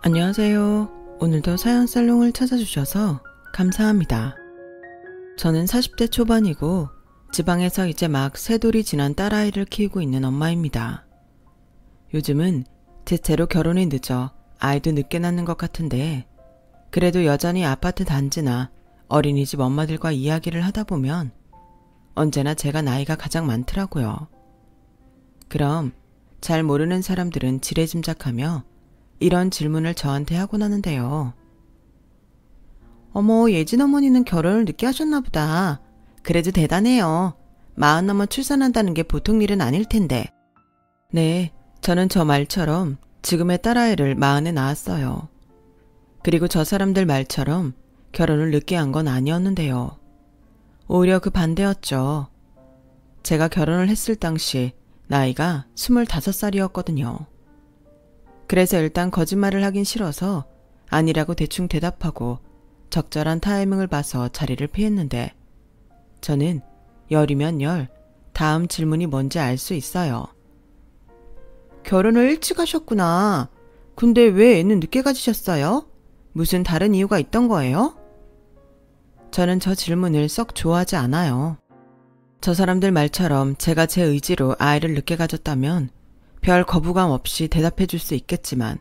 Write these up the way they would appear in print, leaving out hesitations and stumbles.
안녕하세요. 오늘도 사연 살롱을 찾아주셔서 감사합니다. 저는 40대 초반이고 지방에서 이제 막 세 돌이 지난 딸아이를 키우고 있는 엄마입니다. 요즘은 대체로 결혼이 늦어 아이도 늦게 낳는 것 같은데 그래도 여전히 아파트 단지나 어린이집 엄마들과 이야기를 하다 보면 언제나 제가 나이가 가장 많더라고요. 그럼 잘 모르는 사람들은 지레짐작하며 이런 질문을 저한테 하곤 하는데요. 어머, 예진 어머니는 결혼을 늦게 하셨나 보다. 그래도 대단해요. 40 넘어 출산한다는 게 보통 일은 아닐 텐데. 네, 저는 저 말처럼 지금의 딸아이를 40에 낳았어요. 그리고 저 사람들 말처럼 결혼을 늦게 한 건 아니었는데요. 오히려 그 반대였죠. 제가 결혼을 했을 당시 나이가 25살이었거든요. 그래서 일단 거짓말을 하긴 싫어서 아니라고 대충 대답하고 적절한 타이밍을 봐서 자리를 피했는데 저는 열이면 열, 다음 질문이 뭔지 알 수 있어요. 결혼을 일찍 하셨구나. 근데 왜 애는 늦게 가지셨어요? 무슨 다른 이유가 있던 거예요? 저는 저 질문을 썩 좋아하지 않아요. 저 사람들 말처럼 제가 제 의지로 아이를 늦게 가졌다면 별 거부감 없이 대답해 줄 수 있겠지만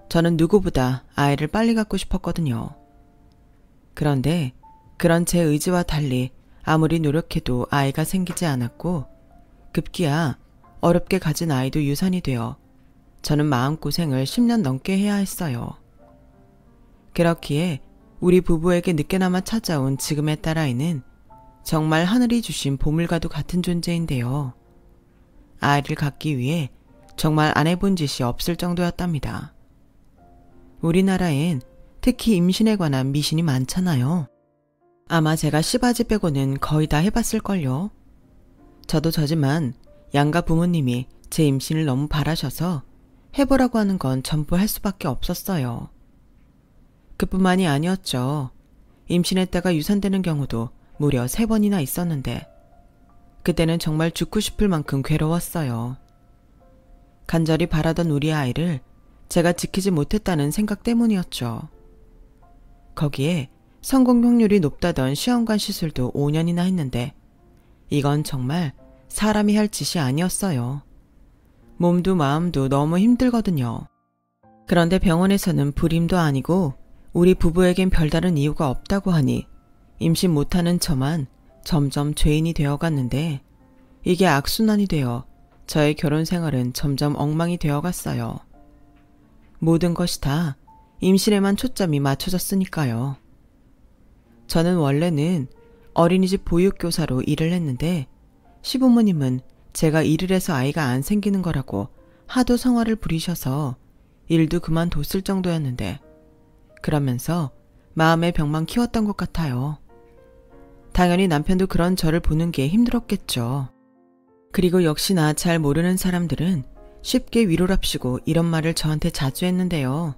저는 누구보다 아이를 빨리 갖고 싶었거든요. 그런데 그런 제 의지와 달리 아무리 노력해도 아이가 생기지 않았고 급기야 어렵게 가진 아이도 유산이 되어 저는 마음고생을 10년 넘게 해야 했어요. 그렇기에 우리 부부에게 늦게나마 찾아온 지금의 딸아이는 정말 하늘이 주신 보물과도 같은 존재인데요. 아이를 갖기 위해 정말 안 해본 짓이 없을 정도였답니다. 우리나라엔 특히 임신에 관한 미신이 많잖아요. 아마 제가 씨바지 빼고는 거의 다 해봤을걸요. 저도 저지만 양가 부모님이 제 임신을 너무 바라셔서 해보라고 하는 건 전부 할 수밖에 없었어요. 그뿐만이 아니었죠. 임신했다가 유산되는 경우도 무려 3번이나 있었는데 그때는 정말 죽고 싶을 만큼 괴로웠어요. 간절히 바라던 우리 아이를 제가 지키지 못했다는 생각 때문이었죠. 거기에 성공 확률이 높다던 시험관 시술도 5년이나 했는데 이건 정말 사람이 할 짓이 아니었어요. 몸도 마음도 너무 힘들거든요. 그런데 병원에서는 불임도 아니고 우리 부부에겐 별다른 이유가 없다고 하니 임신 못하는 저만 점점 죄인이 되어갔는데 이게 악순환이 되어 저의 결혼 생활은 점점 엉망이 되어갔어요. 모든 것이 다 임신에만 초점이 맞춰졌으니까요. 저는 원래는 어린이집 보육교사로 일을 했는데 시부모님은 제가 일을 해서 아이가 안 생기는 거라고 하도 성화를 부리셔서 일도 그만뒀을 정도였는데 그러면서 마음의 병만 키웠던 것 같아요. 당연히 남편도 그런 저를 보는 게 힘들었겠죠. 그리고 역시나 잘 모르는 사람들은 쉽게 위로랍시고 이런 말을 저한테 자주 했는데요.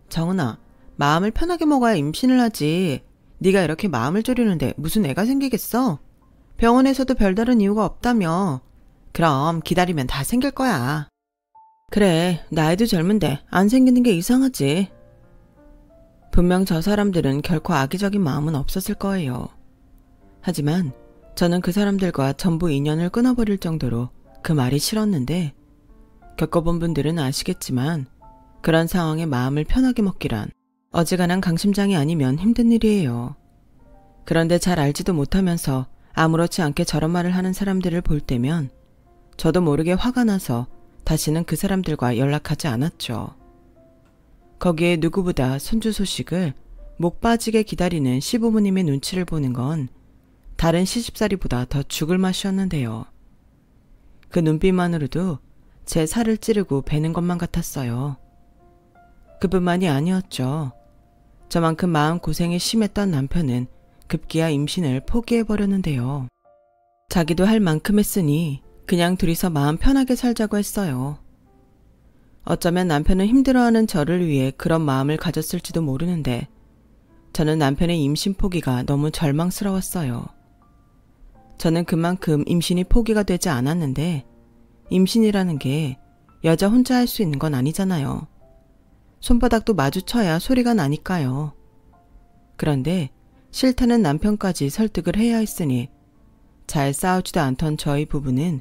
정은아, 마음을 편하게 먹어야 임신을 하지. 네가 이렇게 마음을 졸이는데 무슨 애가 생기겠어? 병원에서도 별다른 이유가 없다며. 그럼 기다리면 다 생길 거야. 그래, 나이도 젊은데 안 생기는 게 이상하지. 분명 저 사람들은 결코 악의적인 마음은 없었을 거예요. 하지만 저는 그 사람들과 전부 인연을 끊어버릴 정도로 그 말이 싫었는데 겪어본 분들은 아시겠지만 그런 상황에 마음을 편하게 먹기란 어지간한 강심장이 아니면 힘든 일이에요. 그런데 잘 알지도 못하면서 아무렇지 않게 저런 말을 하는 사람들을 볼 때면 저도 모르게 화가 나서 다시는 그 사람들과 연락하지 않았죠. 거기에 누구보다 손주 소식을 목 빠지게 기다리는 시부모님의 눈치를 보는 건 다른 시집살이보다 더 죽을 맛이었는데요. 그 눈빛만으로도 제 살을 찌르고 베는 것만 같았어요. 그뿐만이 아니었죠. 저만큼 마음고생이 심했던 남편은 급기야 임신을 포기해버렸는데요. 자기도 할 만큼 했으니 그냥 둘이서 마음 편하게 살자고 했어요. 어쩌면 남편은 힘들어하는 저를 위해 그런 마음을 가졌을지도 모르는데 저는 남편의 임신 포기가 너무 절망스러웠어요. 저는 그만큼 임신이 포기가 되지 않았는데 임신이라는 게 여자 혼자 할 수 있는 건 아니잖아요. 손바닥도 마주쳐야 소리가 나니까요. 그런데 싫다는 남편까지 설득을 해야 했으니 잘 싸우지도 않던 저희 부부는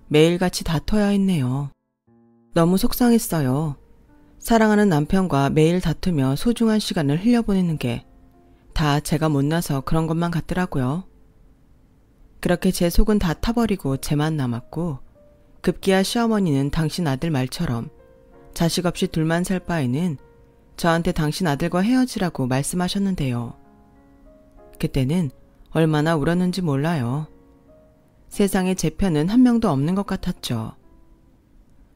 매일같이 다퉈야 했네요. 너무 속상했어요. 사랑하는 남편과 매일 다투며 소중한 시간을 흘려보내는 게 다 제가 못나서 그런 것만 같더라고요. 그렇게 제 속은 다 타버리고 제만 남았고 급기야 시어머니는 당신 아들 말처럼 자식 없이 둘만 살 바에는 저한테 당신 아들과 헤어지라고 말씀하셨는데요. 그때는 얼마나 울었는지 몰라요. 세상에 제 편은 한 명도 없는 것 같았죠.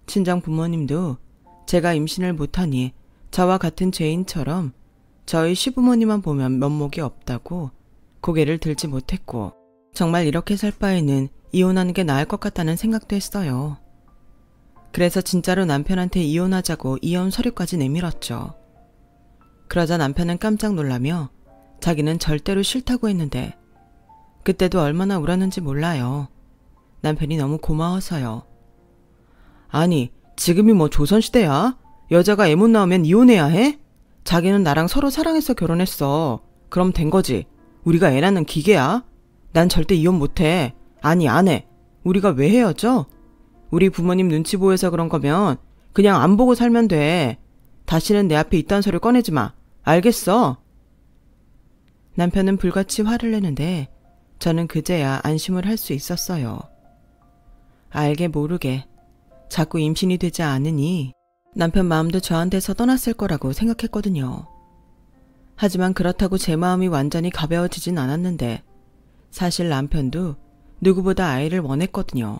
친정 부모님도 제가 임신을 못하니 저와 같은 죄인처럼 저희 시부모님만 보면 면목이 없다고 고개를 들지 못했고 정말 이렇게 살 바에는 이혼하는 게 나을 것 같다는 생각도 했어요. 그래서 진짜로 남편한테 이혼하자고 이혼 서류까지 내밀었죠. 그러자 남편은 깜짝 놀라며 자기는 절대로 싫다고 했는데 그때도 얼마나 울었는지 몰라요. 남편이 너무 고마워서요. 아니, 지금이 뭐 조선시대야? 여자가 애 못 낳으면 이혼해야 해? 자기는 나랑 서로 사랑해서 결혼했어. 그럼 된 거지. 우리가 애 낳는 기계야? 난 절대 이혼 못해. 아니, 안 해. 우리가 왜 헤어져? 우리 부모님 눈치 보여서 그런 거면 그냥 안 보고 살면 돼. 다시는 내 앞에 이딴 소리 꺼내지 마. 알겠어? 남편은 불같이 화를 내는데 저는 그제야 안심을 할 수 있었어요. 알게 모르게 자꾸 임신이 되지 않으니 남편 마음도 저한테서 떠났을 거라고 생각했거든요. 하지만 그렇다고 제 마음이 완전히 가벼워지진 않았는데 사실 남편도 누구보다 아이를 원했거든요.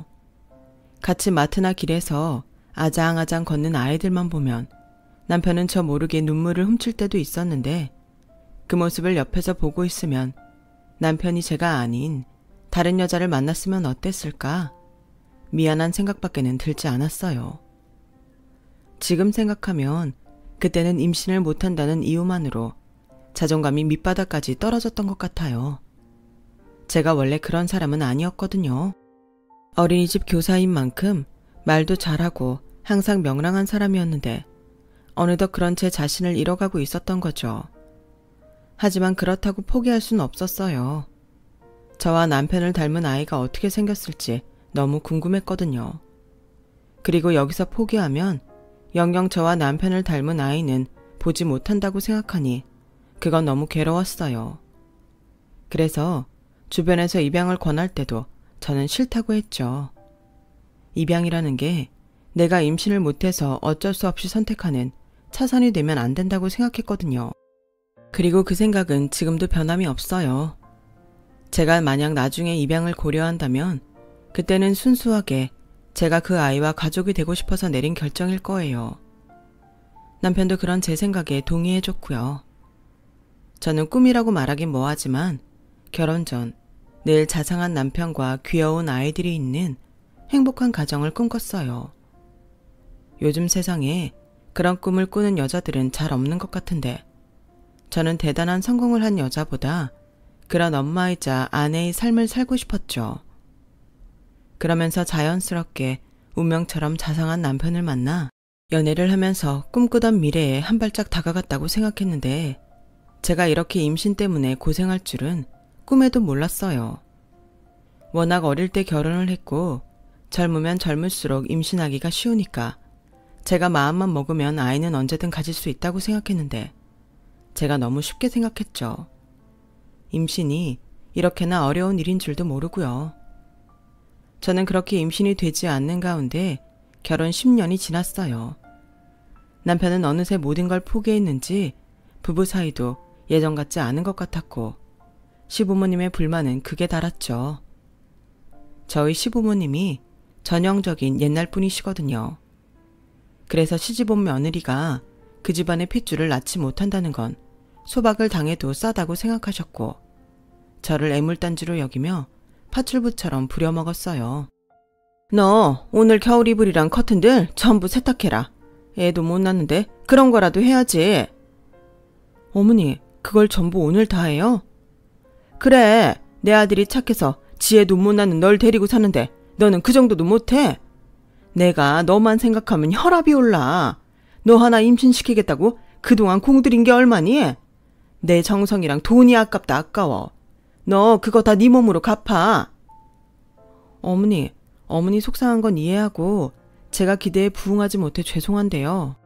같이 마트나 길에서 아장아장 걷는 아이들만 보면 남편은 저 모르게 눈물을 훔칠 때도 있었는데 그 모습을 옆에서 보고 있으면 남편이 제가 아닌 다른 여자를 만났으면 어땠을까? 미안한 생각밖에는 들지 않았어요. 지금 생각하면 그때는 임신을 못한다는 이유만으로 자존감이 밑바닥까지 떨어졌던 것 같아요. 제가 원래 그런 사람은 아니었거든요. 어린이집 교사인 만큼 말도 잘하고 항상 명랑한 사람이었는데 어느덧 그런 제 자신을 잃어가고 있었던 거죠. 하지만 그렇다고 포기할 순 없었어요. 저와 남편을 닮은 아이가 어떻게 생겼을지 너무 궁금했거든요. 그리고 여기서 포기하면 영영 저와 남편을 닮은 아이는 보지 못한다고 생각하니 그건 너무 괴로웠어요. 그래서 주변에서 입양을 권할 때도 저는 싫다고 했죠. 입양이라는 게 내가 임신을 못해서 어쩔 수 없이 선택하는 차선이 되면 안 된다고 생각했거든요. 그리고 그 생각은 지금도 변함이 없어요. 제가 만약 나중에 입양을 고려한다면 그때는 순수하게 제가 그 아이와 가족이 되고 싶어서 내린 결정일 거예요. 남편도 그런 제 생각에 동의해줬고요. 저는 꿈이라고 말하긴 뭐하지만 결혼 전 늘 자상한 남편과 귀여운 아이들이 있는 행복한 가정을 꿈꿨어요. 요즘 세상에 그런 꿈을 꾸는 여자들은 잘 없는 것 같은데 저는 대단한 성공을 한 여자보다 그런 엄마이자 아내의 삶을 살고 싶었죠. 그러면서 자연스럽게 운명처럼 자상한 남편을 만나 연애를 하면서 꿈꾸던 미래에 한 발짝 다가갔다고 생각했는데 제가 이렇게 임신 때문에 고생할 줄은 꿈에도 몰랐어요. 워낙 어릴 때 결혼을 했고 젊으면 젊을수록 임신하기가 쉬우니까 제가 마음만 먹으면 아이는 언제든 가질 수 있다고 생각했는데 제가 너무 쉽게 생각했죠. 임신이 이렇게나 어려운 일인 줄도 모르고요. 저는 그렇게 임신이 되지 않는 가운데 결혼 10년이 지났어요. 남편은 어느새 모든 걸 포기했는지 부부 사이도 예전 같지 않은 것 같았고 시부모님의 불만은 극에 달았죠. 저희 시부모님이 전형적인 옛날 분이시거든요. 그래서 시집온 며느리가 그 집안의 핏줄을 낳지 못한다는 건 소박을 당해도 싸다고 생각하셨고 저를 애물단지로 여기며 파출부처럼 부려먹었어요. 너 오늘 겨울 이불이랑 커튼들 전부 세탁해라. 애도 못 낳는데 그런 거라도 해야지. 어머니, 그걸 전부 오늘 다 해요? 그래, 내 아들이 착해서 지 애도 못 낳는 널 데리고 사는데 너는 그 정도도 못해? 내가 너만 생각하면 혈압이 올라. 너 하나 임신시키겠다고 그동안 공들인 게 얼마니? 내 정성이랑 돈이 아깝다 아까워. 너 그거 다 네 몸으로 갚아. 어머니 속상한 건 이해하고 제가 기대에 부응하지 못해 죄송한데요.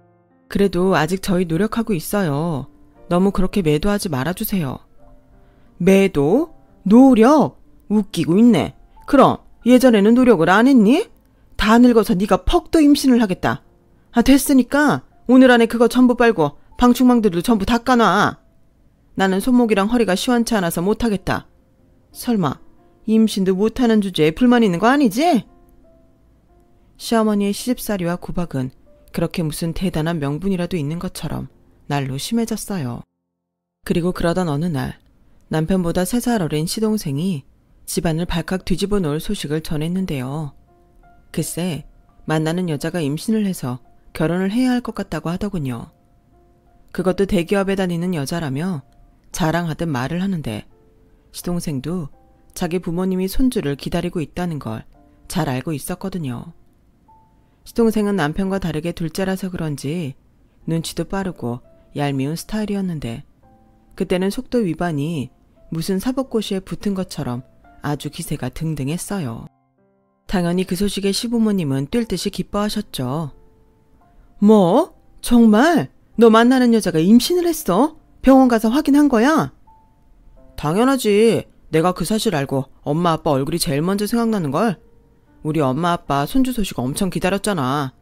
그래도 아직 저희 노력하고 있어요. 너무 그렇게 매도하지 말아주세요. 매도? 노력? 웃기고 있네. 그럼 예전에는 노력을 안 했니? 다 늙어서 네가 퍽도 임신을 하겠다. 됐으니까 오늘 안에 그거 전부 빨고 방충망들도 전부 닦아놔. 나는 손목이랑 허리가 시원치 않아서 못하겠다. 설마 임신도 못하는 주제에 불만 있는 거 아니지? 시어머니의 시집살이와 구박은 그렇게 무슨 대단한 명분이라도 있는 것처럼 날로 심해졌어요. 그리고 그러던 어느 날 남편보다 3살 어린 시동생이 집안을 발칵 뒤집어 놓을 소식을 전했는데요. 글쎄 만나는 여자가 임신을 해서 결혼을 해야 할 것 같다고 하더군요. 그것도 대기업에 다니는 여자라며 자랑하듯 말을 하는데 시동생도 자기 부모님이 손주를 기다리고 있다는 걸 잘 알고 있었거든요. 시동생은 남편과 다르게 둘째라서 그런지 눈치도 빠르고 얄미운 스타일이었는데 그때는 속도 위반이 무슨 사법고시에 붙은 것처럼 아주 기세가 등등했어요. 당연히 그 소식에 시부모님은 뛸 듯이 기뻐하셨죠. 뭐? 정말? 너 만나는 여자가 임신을 했어? 병원 가서 확인한 거야? 당연하지. 내가 그 사실 알고 엄마 아빠 얼굴이 제일 먼저 생각나는걸. 우리 엄마 아빠 손주 소식 엄청 기다렸잖아.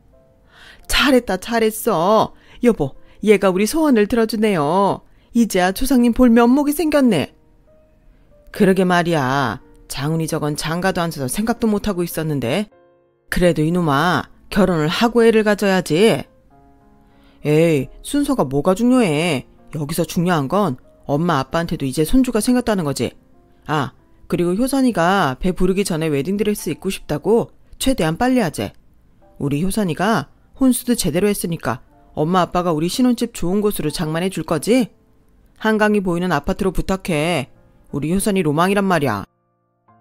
잘했어. 여보, 얘가 우리 소원을 들어주네요. 이제야 조상님 볼 면목이 생겼네. 그러게 말이야. 장훈이 저건 장가도 안 서서 생각도 못하고 있었는데. 그래도 이놈아, 결혼을 하고 애를 가져야지. 에이, 순서가 뭐가 중요해. 여기서 중요한 건 엄마 아빠한테도 이제 손주가 생겼다는 거지. 그리고 효선이가 배 부르기 전에 웨딩드레스 입고 싶다고 최대한 빨리 하재. 우리 효선이가 혼수도 제대로 했으니까 엄마 아빠가 우리 신혼집 좋은 곳으로 장만해 줄 거지? 한강이 보이는 아파트로 부탁해. 우리 효선이 로망이란 말이야.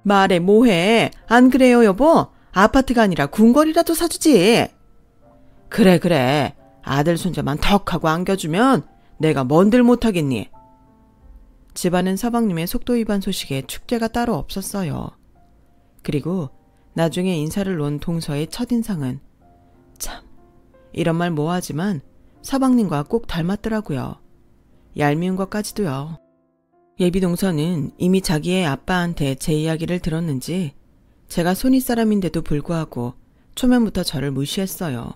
말해 뭐해. 안 그래요 여보? 아파트가 아니라 궁궐이라도 사주지. 그래. 아들 손자만 턱 하고 안겨주면 내가 뭔들 못하겠니? 집안은 서방님의 속도 위반 소식에 축제가 따로 없었어요. 그리고 나중에 인사를 놓은 동서의 첫인상은 참 이런 말 뭐하지만 서방님과 꼭 닮았더라고요. 얄미운 것까지도요. 예비 동서는 이미 자기의 아빠한테 제 이야기를 들었는지 제가 손윗사람인데도 불구하고 초면부터 저를 무시했어요.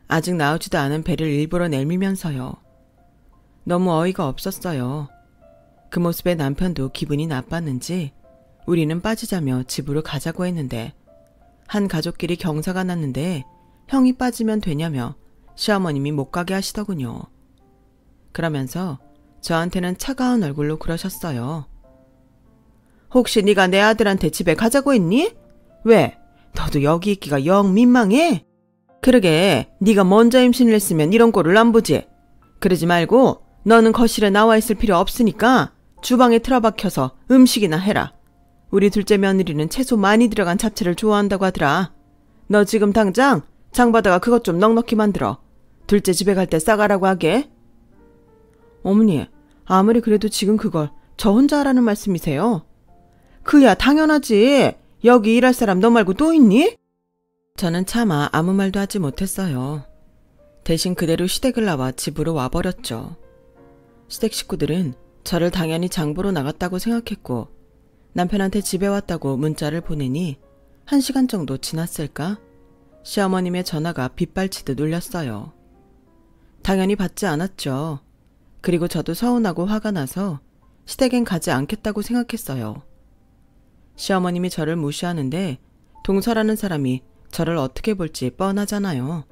아직 나오지도 않은 배를 일부러 내밀면서요. 너무 어이가 없었어요. 그 모습에 남편도 기분이 나빴는지 우리는 빠지자며 집으로 가자고 했는데 한 가족끼리 경사가 났는데 형이 빠지면 되냐며 시어머님이 못 가게 하시더군요. 그러면서 저한테는 차가운 얼굴로 그러셨어요. 혹시 네가 내 아들한테 집에 가자고 했니? 왜? 너도 여기 있기가 영 민망해? 그러게 네가 먼저 임신을 했으면 이런 꼴을 안 보지. 그러지 말고 너는 거실에 나와 있을 필요 없으니까 주방에 틀어박혀서 음식이나 해라. 우리 둘째 며느리는 채소 많이 들어간 잡채를 좋아한다고 하더라. 너 지금 당장 장바다가 그것 좀 넉넉히 만들어. 둘째 집에 갈 때 싸가라고 하게. 어머니, 아무리 그래도 지금 그걸 저 혼자 하라는 말씀이세요? 그야 당연하지. 여기 일할 사람 너 말고 또 있니? 저는 차마 아무 말도 하지 못했어요. 대신 그대로 시댁을 나와 집으로 와버렸죠. 시댁 식구들은 저를 당연히 장보러 나갔다고 생각했고 남편한테 집에 왔다고 문자를 보내니 1시간 정도 지났을까? 시어머님의 전화가 빗발치듯 울렸어요. 당연히 받지 않았죠. 그리고 저도 서운하고 화가 나서 시댁엔 가지 않겠다고 생각했어요. 시어머님이 저를 무시하는데 동서라는 사람이 저를 어떻게 볼지 뻔하잖아요.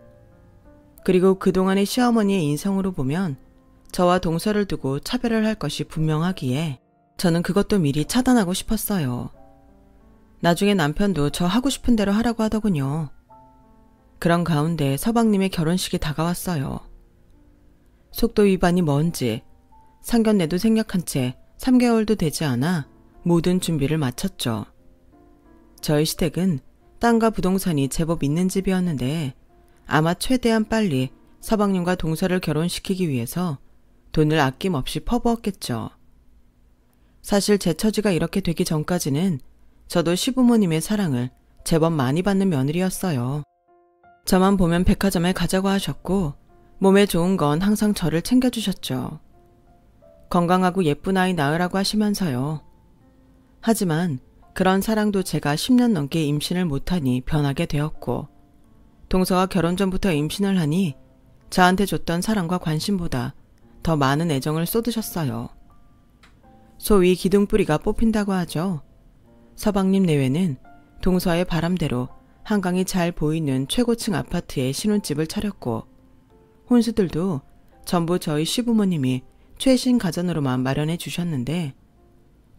그리고 그동안의 시어머니의 인성으로 보면 저와 동서를 두고 차별을 할 것이 분명하기에 저는 그것도 미리 차단하고 싶었어요. 나중에 남편도 저 하고 싶은 대로 하라고 하더군요. 그런 가운데 서방님의 결혼식이 다가왔어요. 속도 위반이 뭔지 상견례도 생략한 채 3개월도 되지 않아 모든 준비를 마쳤죠. 저희 시댁은 땅과 부동산이 제법 있는 집이었는데 아마 최대한 빨리 서방님과 동서를 결혼시키기 위해서 돈을 아낌없이 퍼부었겠죠. 사실 제 처지가 이렇게 되기 전까지는 저도 시부모님의 사랑을 제법 많이 받는 며느리였어요. 저만 보면 백화점에 가자고 하셨고 몸에 좋은 건 항상 저를 챙겨주셨죠. 건강하고 예쁜 아이 낳으라고 하시면서요. 하지만 그런 사랑도 제가 10년 넘게 임신을 못하니 변하게 되었고 동서가 결혼 전부터 임신을 하니 저한테 줬던 사랑과 관심보다 더 많은 애정을 쏟으셨어요. 소위 기둥뿌리가 뽑힌다고 하죠. 서방님 내외는 동서의 바람대로 한강이 잘 보이는 최고층 아파트에 신혼집을 차렸고 혼수들도 전부 저희 시부모님이 최신 가전으로만 마련해 주셨는데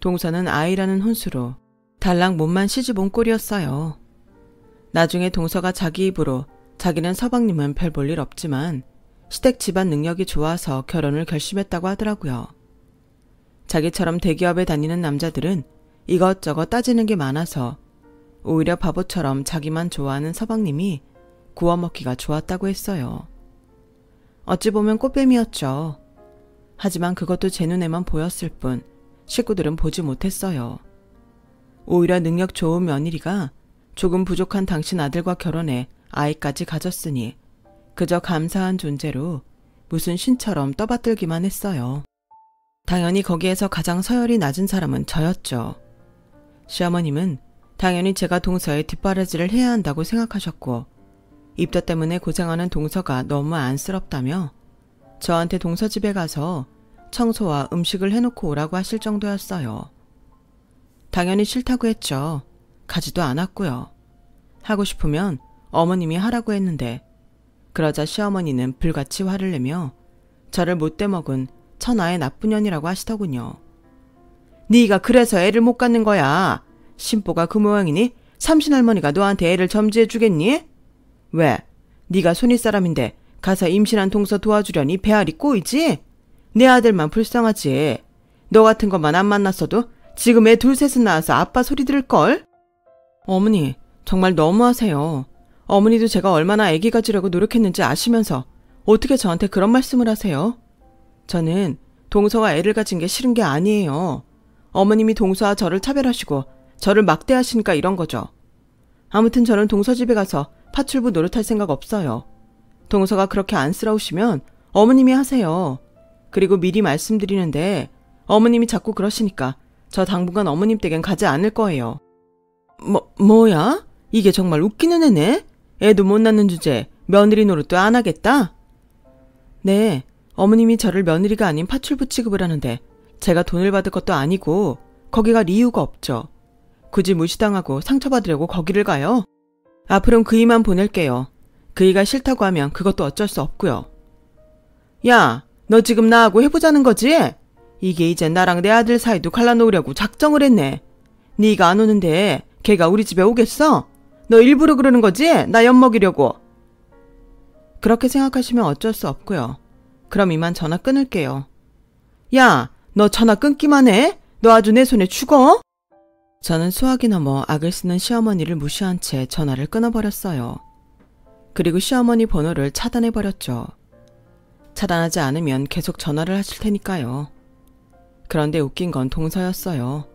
동서는 아이라는 혼수로 달랑 몸만 시집온 꼴이었어요. 나중에 동서가 자기 입으로 자기는 서방님은 별 볼 일 없지만 시댁 집안 능력이 좋아서 결혼을 결심했다고 하더라고요. 자기처럼 대기업에 다니는 남자들은 이것저것 따지는 게 많아서 오히려 바보처럼 자기만 좋아하는 서방님이 구워먹기가 좋았다고 했어요. 어찌 보면 꽃뱀이었죠. 하지만 그것도 제 눈에만 보였을 뿐 식구들은 보지 못했어요. 오히려 능력 좋은 며느리가 조금 부족한 당신 아들과 결혼해 아이까지 가졌으니 그저 감사한 존재로 무슨 신처럼 떠받들기만 했어요. 당연히 거기에서 가장 서열이 낮은 사람은 저였죠. 시어머님은 당연히 제가 동서의 뒷바라지를 해야 한다고 생각하셨고 입덧 때문에 고생하는 동서가 너무 안쓰럽다며 저한테 동서 집에 가서 청소와 음식을 해놓고 오라고 하실 정도였어요. 당연히 싫다고 했죠. 가지도 않았고요. 하고 싶으면 어머님이 하라고 했는데 그러자 시어머니는 불같이 화를 내며 저를 못돼 먹은 천하의 나쁜 년이라고 하시더군요. 네가 그래서 애를 못 갖는 거야. 신보가 그 모양이니 삼신할머니가 너한테 애를 점지해 주겠니? 왜? 네가 손윗사람인데 가서 임신한 동서 도와주려니 배알이 꼬이지? 내 아들만 불쌍하지. 너 같은 것만 안 만났어도 지금 애 둘 셋은 낳아서 아빠 소리 들을걸? 어머니, 정말 너무하세요. 어머니도 제가 얼마나 아기 가지려고 노력했는지 아시면서 어떻게 저한테 그런 말씀을 하세요? 저는 동서가 애를 가진 게 싫은 게 아니에요. 어머님이 동서와 저를 차별하시고 저를 막대하시니까 이런 거죠. 아무튼 저는 동서 집에 가서 파출부 노릇할 생각 없어요. 동서가 그렇게 안쓰러우시면 어머님이 하세요. 그리고 미리 말씀드리는데 어머님이 자꾸 그러시니까 저 당분간 어머님 댁엔 가지 않을 거예요. 뭐야? 이게 정말 웃기는 애네? 애도 못 낳는 주제에 며느리 노릇도 안 하겠다? 네, 어머님이 저를 며느리가 아닌 파출부 취급을 하는데 제가 돈을 받을 것도 아니고 거기 갈 이유가 없죠. 굳이 무시당하고 상처받으려고 거기를 가요? 앞으로는 그이만 보낼게요. 그이가 싫다고 하면 그것도 어쩔 수 없고요. 야, 너 지금 나하고 해보자는 거지? 이게 이제 나랑 내 아들 사이도 갈라놓으려고 작정을 했네. 네가 안 오는데 걔가 우리 집에 오겠어? 너 일부러 그러는 거지? 나 엿먹이려고. 그렇게 생각하시면 어쩔 수 없고요. 그럼 이만 전화 끊을게요. 야, 너 전화 끊기만 해? 너 아주 내 손에 죽어? 저는 수학이 넘어 악을 쓰는 시어머니를 무시한 채 전화를 끊어버렸어요. 그리고 시어머니 번호를 차단해버렸죠. 차단하지 않으면 계속 전화를 하실 테니까요. 그런데 웃긴 건 동서였어요.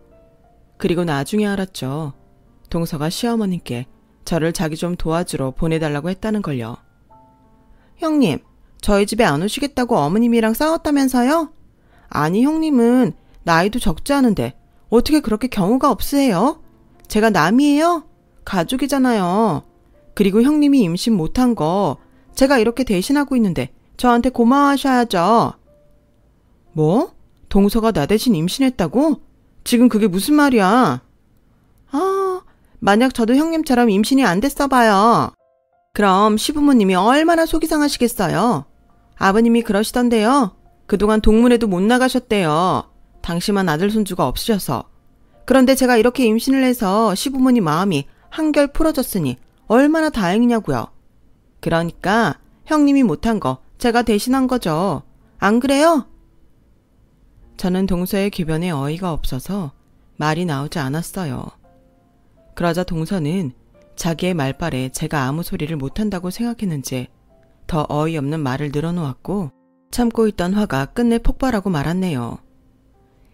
그리고 나중에 알았죠. 동서가 시어머님께 저를 자기 좀 도와주러 보내달라고 했다는 걸요. 형님, 저희 집에 안 오시겠다고 어머님이랑 싸웠다면서요? 아니, 형님은 나이도 적지 않은데 어떻게 그렇게 경우가 없으세요? 제가 남이에요? 가족이잖아요. 그리고 형님이 임신 못한 거 제가 이렇게 대신하고 있는데 저한테 고마워하셔야죠. 뭐? 동서가 나 대신 임신했다고? 지금 그게 무슨 말이야? 만약 저도 형님처럼 임신이 안 됐어 봐요. 그럼 시부모님이 얼마나 속이 상하시겠어요? 아버님이 그러시던데요. 그동안 동문회도 못 나가셨대요. 당시만 아들 손주가 없으셔서. 그런데 제가 이렇게 임신을 해서 시부모님 마음이 한결 풀어졌으니 얼마나 다행이냐고요. 그러니까 형님이 못한 거 제가 대신한 거죠. 안 그래요? 저는 동서의 궤변에 어이가 없어서 말이 나오지 않았어요. 그러자 동서는 자기의 말발에 제가 아무 소리를 못한다고 생각했는지 더 어이없는 말을 늘어놓았고 참고 있던 화가 끝내 폭발하고 말았네요.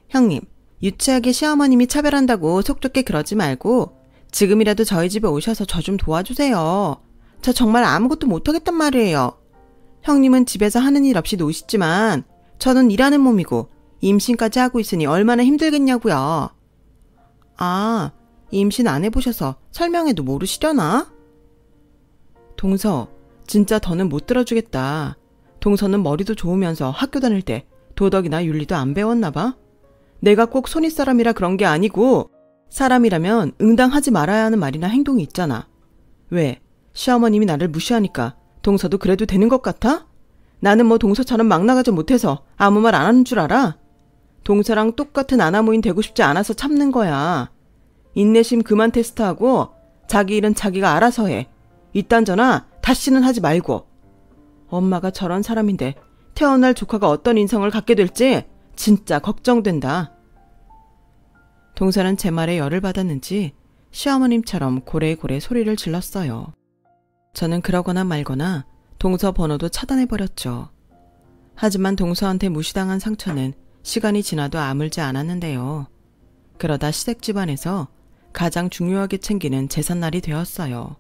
형님, 유치하게 시어머님이 차별한다고 속 좁게 그러지 말고 지금이라도 저희 집에 오셔서 저 좀 도와주세요. 저 정말 아무것도 못하겠단 말이에요. 형님은 집에서 하는 일 없이 노시지만 저는 일하는 몸이고 임신까지 하고 있으니 얼마나 힘들겠냐고요. 아, 임신 안 해보셔서 설명해도 모르시려나? 동서, 진짜 더는 못 들어주겠다. 동서는 머리도 좋으면서 학교 다닐 때 도덕이나 윤리도 안 배웠나 봐. 내가 꼭 손윗사람이라 그런 게 아니고 사람이라면 응당하지 말아야 하는 말이나 행동이 있잖아. 왜? 시어머님이 나를 무시하니까 동서도 그래도 되는 것 같아? 나는 뭐 동서처럼 막 나가지 못해서 아무 말 안 하는 줄 알아? 동서랑 똑같은 아나무인 되고 싶지 않아서 참는 거야. 인내심 그만 테스트하고 자기 일은 자기가 알아서 해. 이딴 전화 다시는 하지 말고. 엄마가 저런 사람인데 태어날 조카가 어떤 인성을 갖게 될지 진짜 걱정된다. 동서는 제 말에 열을 받았는지 시어머님처럼 고래고래 소리를 질렀어요. 저는 그러거나 말거나 동서 번호도 차단해버렸죠. 하지만 동서한테 무시당한 상처는 시간이 지나도 아물지 않았는데요. 그러다 시댁 집안에서 가장 중요하게 챙기는 제삿날이 되었어요.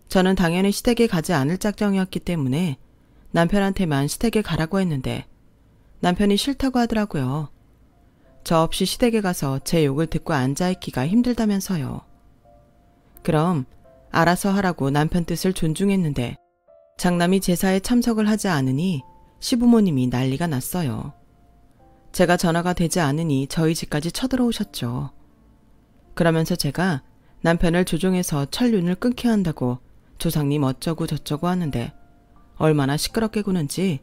저는 당연히 시댁에 가지 않을 작정이었기 때문에 남편한테만 시댁에 가라고 했는데 남편이 싫다고 하더라고요. 저 없이 시댁에 가서 제 욕을 듣고 앉아있기가 힘들다면서요. 그럼 알아서 하라고 남편 뜻을 존중했는데 장남이 제사에 참석을 하지 않으니 시부모님이 난리가 났어요. 제가 전화가 되지 않으니 저희 집까지 쳐들어오셨죠. 그러면서 제가 남편을 조종해서 천륜을 끊게 한다고 조상님 어쩌고 저쩌고 하는데 얼마나 시끄럽게 구는지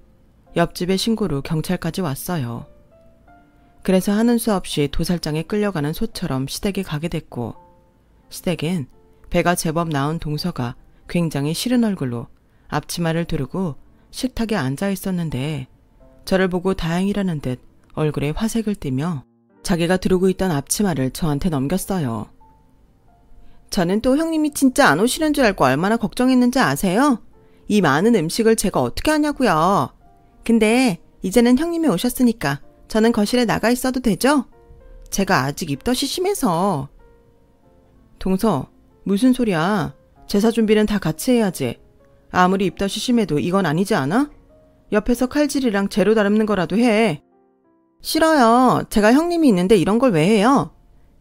옆집에 신고로 경찰까지 왔어요. 그래서 하는 수 없이 도살장에 끌려가는 소처럼 시댁에 가게 됐고 시댁엔 배가 제법 나온 동서가 굉장히 싫은 얼굴로 앞치마를 두르고 식탁에 앉아 있었는데 저를 보고 다행이라는 듯 얼굴에 화색을 띠며 자기가 두르고 있던 앞치마를 저한테 넘겼어요. 저는 또 형님이 진짜 안 오시는 줄 알고 얼마나 걱정했는지 아세요? 이 많은 음식을 제가 어떻게 하냐고요. 근데 이제는 형님이 오셨으니까 저는 거실에 나가 있어도 되죠? 제가 아직 입덧이 심해서. 동서, 무슨 소리야. 제사 준비는 다 같이 해야지. 아무리 입덧이 심해도 이건 아니지 않아? 옆에서 칼질이랑 재료 다듬는 거라도 해. 싫어요. 제가 형님이 있는데 이런 걸 왜 해요?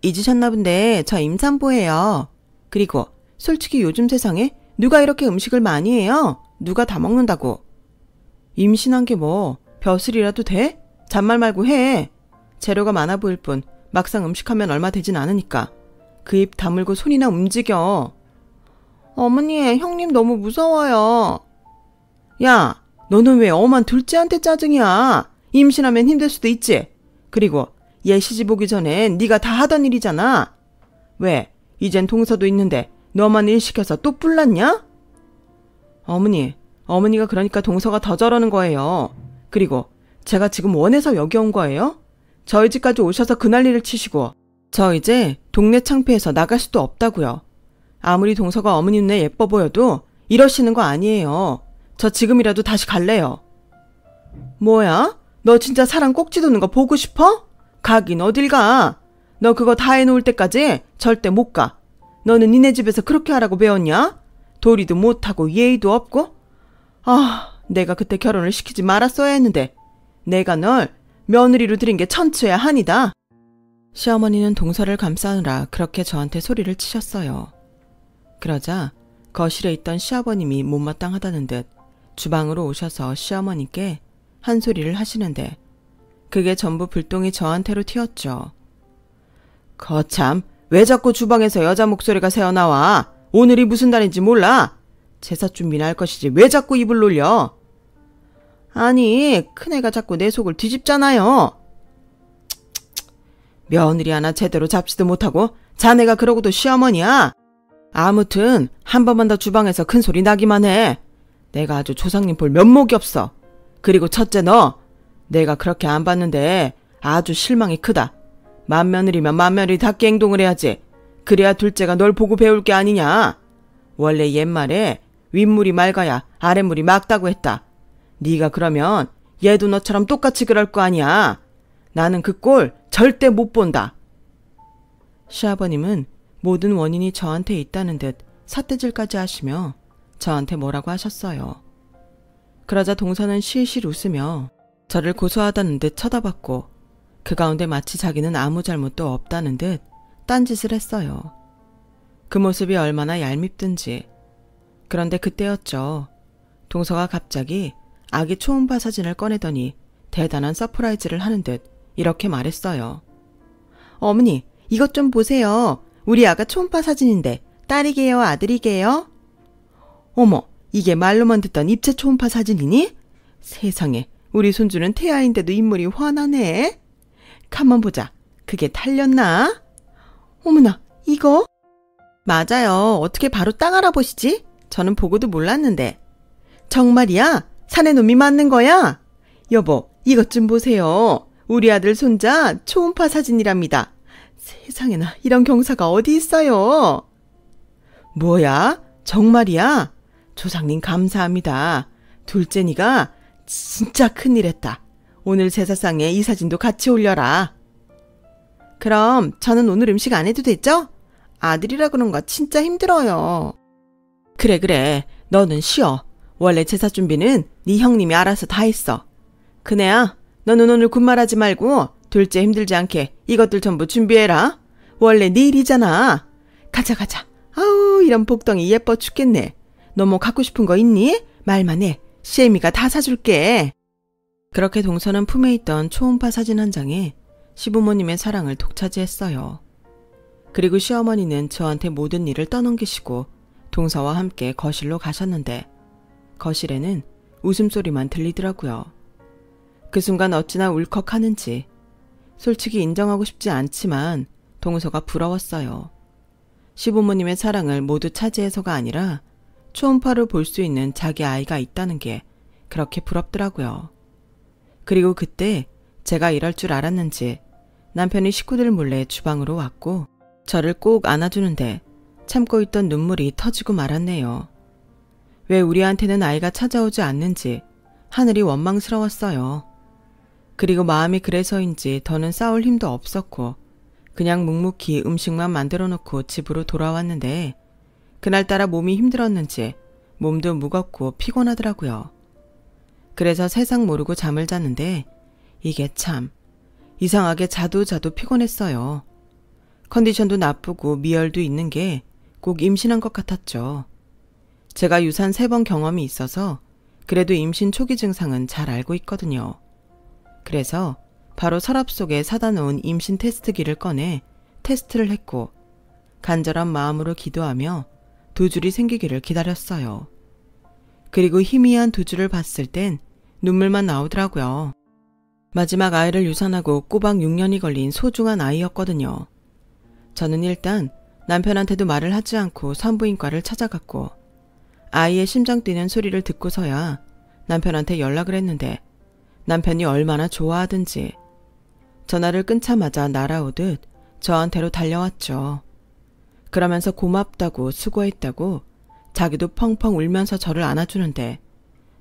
잊으셨나 본데 저 임산부예요. 그리고 솔직히 요즘 세상에 누가 이렇게 음식을 많이 해요? 누가 다 먹는다고. 임신한 게 뭐 벼슬이라도 돼? 잔말 말고 해. 재료가 많아 보일 뿐 막상 음식하면 얼마 되진 않으니까. 그 입 다물고 손이나 움직여. 어머니, 형님 너무 무서워요. 야, 너는 왜 엄한 둘째한테 짜증이야? 임신하면 힘들 수도 있지. 그리고 얘 시집 오기 전엔 네가 다 하던 일이잖아. 왜? 이젠 동서도 있는데 너만 일 시켜서 또 뿔났냐? 어머니가 그러니까 동서가 더 저러는 거예요. 그리고 제가 지금 원해서 여기 온 거예요? 저희 집까지 오셔서 그 난리를 치시고 저 이제 동네 창피해서 나갈 수도 없다고요. 아무리 동서가 어머니 눈에 예뻐 보여도 이러시는 거 아니에요. 저 지금이라도 다시 갈래요. 뭐야? 너 진짜 사람 꼭지 도는 거 보고 싶어? 가긴 어딜 가. 너 그거 다 해놓을 때까지 절대 못 가. 너는 니네 집에서 그렇게 하라고 배웠냐? 도리도 못하고 예의도 없고? 아, 내가 그때 결혼을 시키지 말았어야 했는데 내가 널 며느리로 들인 게 천추야 한이다. 시어머니는 동서를 감싸느라 그렇게 저한테 소리를 치셨어요. 그러자 거실에 있던 시아버님이 못마땅하다는 듯 주방으로 오셔서 시어머니께 한 소리를 하시는데 그게 전부 불똥이 저한테로 튀었죠. 거참, 왜 자꾸 주방에서 여자 목소리가 새어나와? 오늘이 무슨 날인지 몰라? 제사 준비나 할 것이지 왜 자꾸 입을 놀려? 아니, 큰애가 자꾸 내 속을 뒤집잖아요. 며느리 하나 제대로 잡지도 못하고 자네가 그러고도 시어머니야. 아무튼 한 번만 더 주방에서 큰 소리 나기만 해. 내가 아주 조상님 볼 면목이 없어. 그리고 첫째 너, 내가 그렇게 안 봤는데 아주 실망이 크다. 맏며느리면 맏며느리답게 행동을 해야지. 그래야 둘째가 널 보고 배울 게 아니냐. 원래 옛말에 윗물이 맑아야 아랫물이 맑다고 했다. 네가 그러면 얘도 너처럼 똑같이 그럴 거 아니야. 나는 그 꼴 절대 못 본다. 시아버님은 모든 원인이 저한테 있다는 듯 삿대질까지 하시며 저한테 뭐라고 하셨어요. 그러자 동서는 실실 웃으며 저를 고소하다는 듯 쳐다봤고 그 가운데 마치 자기는 아무 잘못도 없다는 듯 딴짓을 했어요. 그 모습이 얼마나 얄밉든지. 그런데 그때였죠. 동서가 갑자기 아기 초음파 사진을 꺼내더니 대단한 서프라이즈를 하는 듯 이렇게 말했어요. 어머니, 이것 좀 보세요. 우리 아가 초음파 사진인데 딸이게요, 아들이게요? 어머, 이게 말로만 듣던 입체 초음파 사진이니? 세상에, 우리 손주는 태아인데도 인물이 환하네. 가만 보자. 그게 탈렸나? 어머나, 이거? 맞아요. 어떻게 바로 딱 알아보시지? 저는 보고도 몰랐는데. 정말이야? 사내 놈이 맞는 거야? 여보, 이것 좀 보세요. 우리 아들 손자 초음파 사진이랍니다. 세상에나 이런 경사가 어디 있어요? 뭐야? 정말이야? 조상님 감사합니다. 둘째니가 진짜 큰일 했다. 오늘 제사상에 이 사진도 같이 올려라. 그럼 저는 오늘 음식 안 해도 되죠? 아들이라 그런가 진짜 힘들어요. 그래. 너는 쉬어. 원래 제사 준비는 네 형님이 알아서 다 했어. 그네야, 너는 오늘 군말하지 말고 둘째 힘들지 않게 이것들 전부 준비해라. 원래 내일이잖아. 가자. 아우, 이런 복덩이 예뻐 죽겠네. 너 뭐 갖고 싶은 거 있니? 말만 해. 시애미가 다 사줄게. 그렇게 동서는 품에 있던 초음파 사진 한 장에 시부모님의 사랑을 독차지했어요. 그리고 시어머니는 저한테 모든 일을 떠넘기시고 동서와 함께 거실로 가셨는데 거실에는 웃음소리만 들리더라고요. 그 순간 어찌나 울컥하는지. 솔직히 인정하고 싶지 않지만 동서가 부러웠어요. 시부모님의 사랑을 모두 차지해서가 아니라 초음파를 볼 수 있는 자기 아이가 있다는 게 그렇게 부럽더라고요. 그리고 그때 제가 이럴 줄 알았는지 남편이 식구들 몰래 주방으로 왔고 저를 꼭 안아주는데 참고 있던 눈물이 터지고 말았네요. 왜 우리한테는 아이가 찾아오지 않는지 하늘이 원망스러웠어요. 그리고 마음이 그래서인지 더는 싸울 힘도 없었고 그냥 묵묵히 음식만 만들어 놓고 집으로 돌아왔는데 그날따라 몸이 힘들었는지 몸도 무겁고 피곤하더라고요. 그래서 세상 모르고 잠을 잤는데 이게 참 이상하게 자도 피곤했어요. 컨디션도 나쁘고 미열도 있는 게 꼭 임신한 것 같았죠. 제가 유산 3번 경험이 있어서 그래도 임신 초기 증상은 잘 알고 있거든요. 그래서 바로 서랍 속에 사다 놓은 임신 테스트기를 꺼내 테스트를 했고 간절한 마음으로 기도하며 2줄이 생기기를 기다렸어요. 그리고 희미한 2줄을 봤을 땐 눈물만 나오더라고요. 마지막 아이를 유산하고 꼬박 6년이 걸린 소중한 아이였거든요. 저는 일단 남편한테도 말을 하지 않고 산부인과를 찾아갔고 아이의 심장 뛰는 소리를 듣고서야 남편한테 연락을 했는데 남편이 얼마나 좋아하든지 전화를 끊자마자 날아오듯 저한테로 달려왔죠. 그러면서 고맙다고 수고했다고 자기도 펑펑 울면서 저를 안아주는데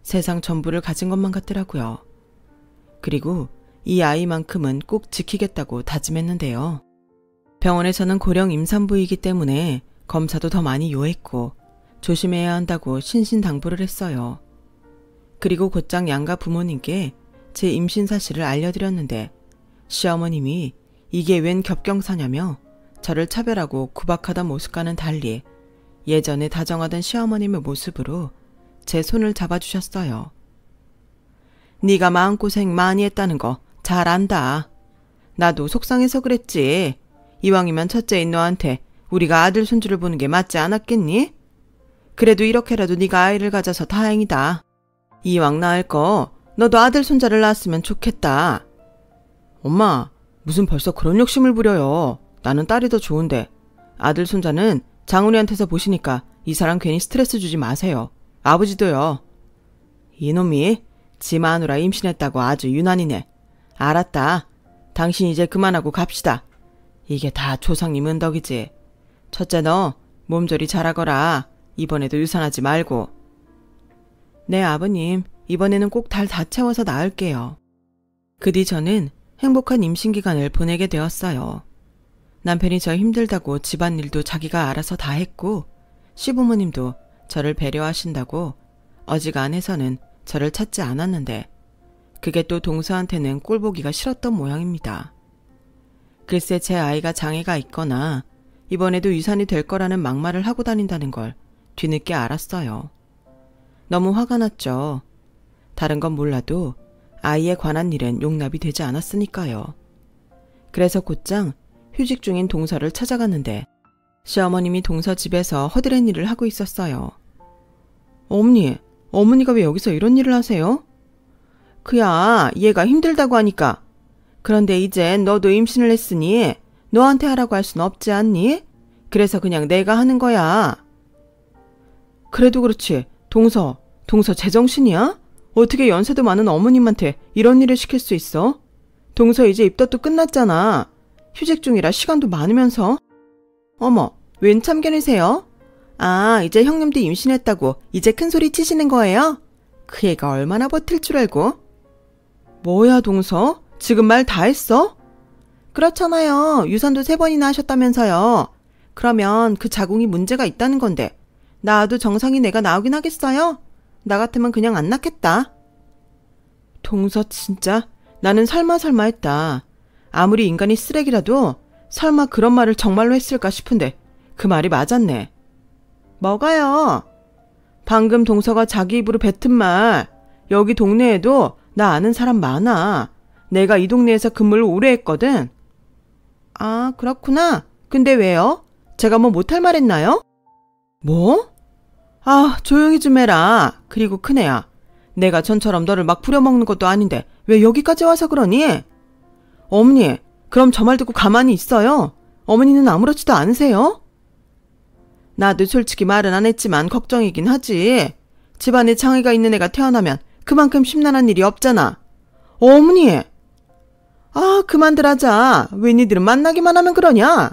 세상 전부를 가진 것만 같더라고요. 그리고 이 아이만큼은 꼭 지키겠다고 다짐했는데요. 병원에서는 고령 임산부이기 때문에 검사도 더 많이 요했고 조심해야 한다고 신신당부를 했어요. 그리고 곧장 양가 부모님께 제 임신 사실을 알려드렸는데 시어머님이 이게 웬 겹경사냐며 저를 차별하고 구박하던 모습과는 달리 예전에 다정하던 시어머님의 모습으로 제 손을 잡아주셨어요. 네가 마음고생 많이 했다는 거 잘 안다. 나도 속상해서 그랬지. 이왕이면 첫째인 너한테 우리가 아들 손주를 보는 게 맞지 않았겠니? 그래도 이렇게라도 네가 아이를 가져서 다행이다. 이왕 낳을 거 너도 아들 손자를 낳았으면 좋겠다. 엄마, 무슨 벌써 그런 욕심을 부려요. 나는 딸이 더 좋은데. 아들 손자는 장훈이한테서 보시니까 이 사람 괜히 스트레스 주지 마세요. 아버지도요. 이놈이 지 마누라 임신했다고 아주 유난이네. 알았다. 당신 이제 그만하고 갑시다. 이게 다 조상님 은덕이지. 첫째 너 몸조리 잘하거라. 이번에도 유산하지 말고. 네, 아버님. 이번에는 꼭 달 다 채워서 낳을게요. 그 뒤 저는 행복한 임신기간을 보내게 되었어요. 남편이 저 힘들다고 집안일도 자기가 알아서 다 했고 시부모님도 저를 배려하신다고 어지간해서는 저를 찾지 않았는데 그게 또 동서한테는 꼴보기가 싫었던 모양입니다. 글쎄 제 아이가 장애가 있거나 이번에도 유산이 될 거라는 막말을 하고 다닌다는 걸 뒤늦게 알았어요. 너무 화가 났죠. 다른 건 몰라도 아이에 관한 일은 용납이 되지 않았으니까요. 그래서 곧장 휴직 중인 동서를 찾아갔는데 시어머님이 동서 집에서 허드렛 일을 하고 있었어요. 어머니가 왜 여기서 이런 일을 하세요? 그야 얘가 힘들다고 하니까. 그런데 이젠 너도 임신을 했으니 너한테 하라고 할 순 없지 않니? 그래서 그냥 내가 하는 거야. 그래도 그렇지. 동서 제정신이야? 어떻게 연세도 많은 어머님한테 이런 일을 시킬 수 있어? 동서 이제 입덧도 끝났잖아. 휴직 중이라 시간도 많으면서. 어머, 웬 참견이세요? 아, 이제 형님도 임신했다고 이제 큰소리 치시는 거예요? 그 애가 얼마나 버틸 줄 알고? 뭐야 동서? 지금 말 다 했어? 그렇잖아요. 유산도 3번이나 하셨다면서요. 그러면 그 자궁이 문제가 있다는 건데 낳아도 정상인 애가 나오긴 하겠어요? 나 같으면 그냥 안 낳겠다. 동서 진짜 나는 설마 했다. 아무리 인간이 쓰레기라도 설마 그런 말을 정말로 했을까 싶은데 그 말이 맞았네. 뭐가요? 방금 동서가 자기 입으로 뱉은 말. 여기 동네에도 나 아는 사람 많아. 내가 이 동네에서 근무를 오래 했거든. 아, 그렇구나. 근데 왜요? 제가 뭐 못할 말 했나요? 뭐? 아, 조용히 좀 해라. 그리고 큰애야. 내가 전처럼 너를 막 부려먹는 것도 아닌데 왜 여기까지 와서 그러니? 어머니, 그럼 저 말 듣고 가만히 있어요? 어머니는 아무렇지도 않으세요? 나도 솔직히 말은 안 했지만 걱정이긴 하지. 집안에 장애가 있는 애가 태어나면 그만큼 심란한 일이 없잖아. 어머니! 아, 그만들 하자. 왜 니들은 만나기만 하면 그러냐?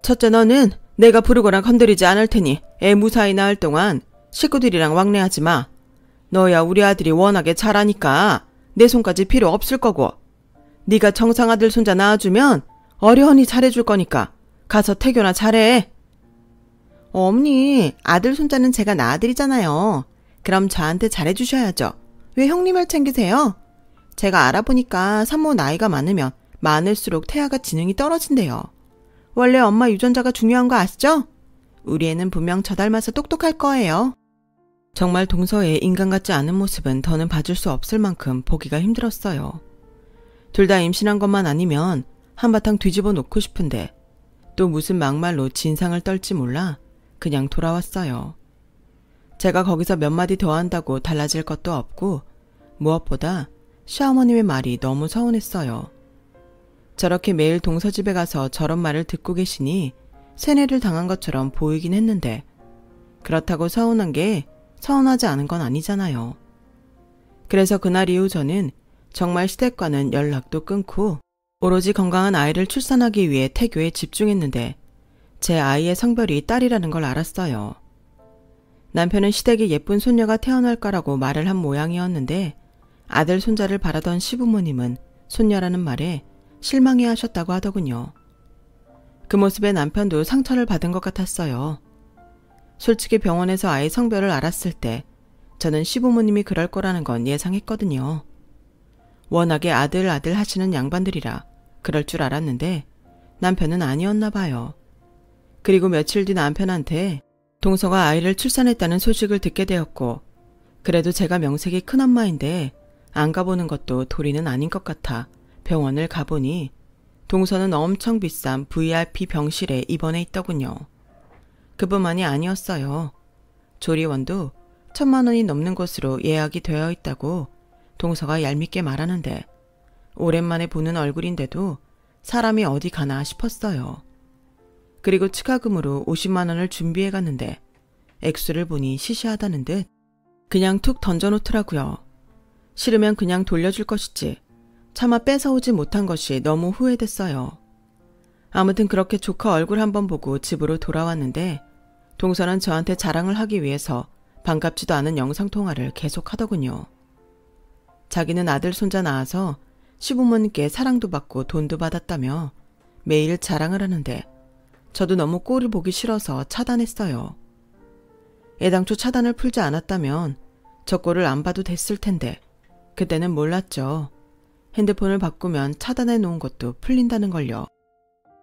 첫째, 너는 내가 부르거나 건드리지 않을 테니 애 무사히 낳을 동안 식구들이랑 왕래하지 마. 너야 우리 아들이 워낙에 잘하니까 내 손까지 필요 없을 거고. 네가 정상 아들 손자 낳아주면 어련히 잘해줄 거니까 가서 태교나 잘해. 어머니, 아들 손자는 제가 낳아드리잖아요. 그럼 저한테 잘해주셔야죠. 왜 형님을 챙기세요? 제가 알아보니까 산모 나이가 많으면 많을수록 태아가 지능이 떨어진대요. 원래 엄마 유전자가 중요한 거 아시죠? 우리 애는 분명 저 닮아서 똑똑할 거예요. 정말 동서의 인간 같지 않은 모습은 더는 봐줄 수 없을 만큼 보기가 힘들었어요. 둘 다 임신한 것만 아니면 한바탕 뒤집어 놓고 싶은데 또 무슨 막말로 진상을 떨지 몰라 그냥 돌아왔어요. 제가 거기서 몇 마디 더 한다고 달라질 것도 없고 무엇보다 시어머님의 말이 너무 서운했어요. 저렇게 매일 동서 집에 가서 저런 말을 듣고 계시니 세뇌를 당한 것처럼 보이긴 했는데 그렇다고 서운한 게 서운하지 않은 건 아니잖아요. 그래서 그날 이후 저는 정말 시댁과는 연락도 끊고 오로지 건강한 아이를 출산하기 위해 태교에 집중했는데 제 아이의 성별이 딸이라는 걸 알았어요. 남편은 시댁에 예쁜 손녀가 태어날 거라고 말을 한 모양이었는데 아들 손자를 바라던 시부모님은 손녀라는 말에 실망해 하셨다고 하더군요. 그 모습에 남편도 상처를 받은 것 같았어요. 솔직히 병원에서 아이 성별을 알았을 때 저는 시부모님이 그럴 거라는 건 예상했거든요. 워낙에 아들 하시는 양반들이라 그럴 줄 알았는데 남편은 아니었나 봐요. 그리고 며칠 뒤 남편한테 동서가 아이를 출산했다는 소식을 듣게 되었고 그래도 제가 명색이 큰엄마인데 안 가보는 것도 도리는 아닌 것 같아 병원을 가보니 동서는 엄청 비싼 VIP 병실에 입원해 있더군요. 그뿐만이 아니었어요. 조리원도 1,000만 원이 넘는 곳으로 예약이 되어 있다고 동서가 얄밉게 말하는데 오랜만에 보는 얼굴인데도 사람이 어디 가나 싶었어요. 그리고 추가금으로 50만 원을 준비해 갔는데 액수를 보니 시시하다는 듯 그냥 툭 던져놓더라고요. 싫으면 그냥 돌려줄 것이지 차마 뺏어오지 못한 것이 너무 후회됐어요. 아무튼 그렇게 조카 얼굴 한번 보고 집으로 돌아왔는데 동서는 저한테 자랑을 하기 위해서 반갑지도 않은 영상통화를 계속 하더군요. 자기는 아들 손자 낳아서 시부모님께 사랑도 받고 돈도 받았다며 매일 자랑을 하는데 저도 너무 꼴을 보기 싫어서 차단했어요. 애당초 차단을 풀지 않았다면 저 꼴을 안 봐도 됐을 텐데 그때는 몰랐죠. 핸드폰을 바꾸면 차단해 놓은 것도 풀린다는 걸요.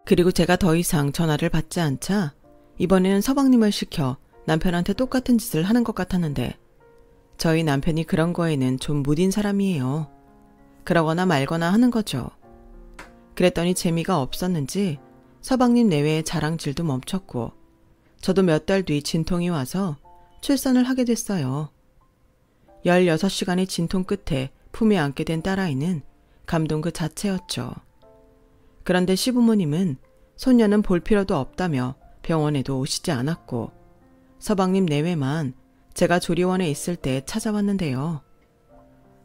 그리고 제가 더 이상 전화를 받지 않자 이번에는 서방님을 시켜 남편한테 똑같은 짓을 하는 것 같았는데 저희 남편이 그런 거에는 좀 무딘 사람이에요. 그러거나 말거나 하는 거죠. 그랬더니 재미가 없었는지 서방님 내외의 자랑질도 멈췄고 저도 몇 달 뒤 진통이 와서 출산을 하게 됐어요. 16시간의 진통 끝에 품에 안게 된 딸아이는 감동 그 자체였죠. 그런데 시부모님은 손녀는 볼 필요도 없다며 병원에도 오시지 않았고 서방님 내외만 제가 조리원에 있을 때 찾아왔는데요.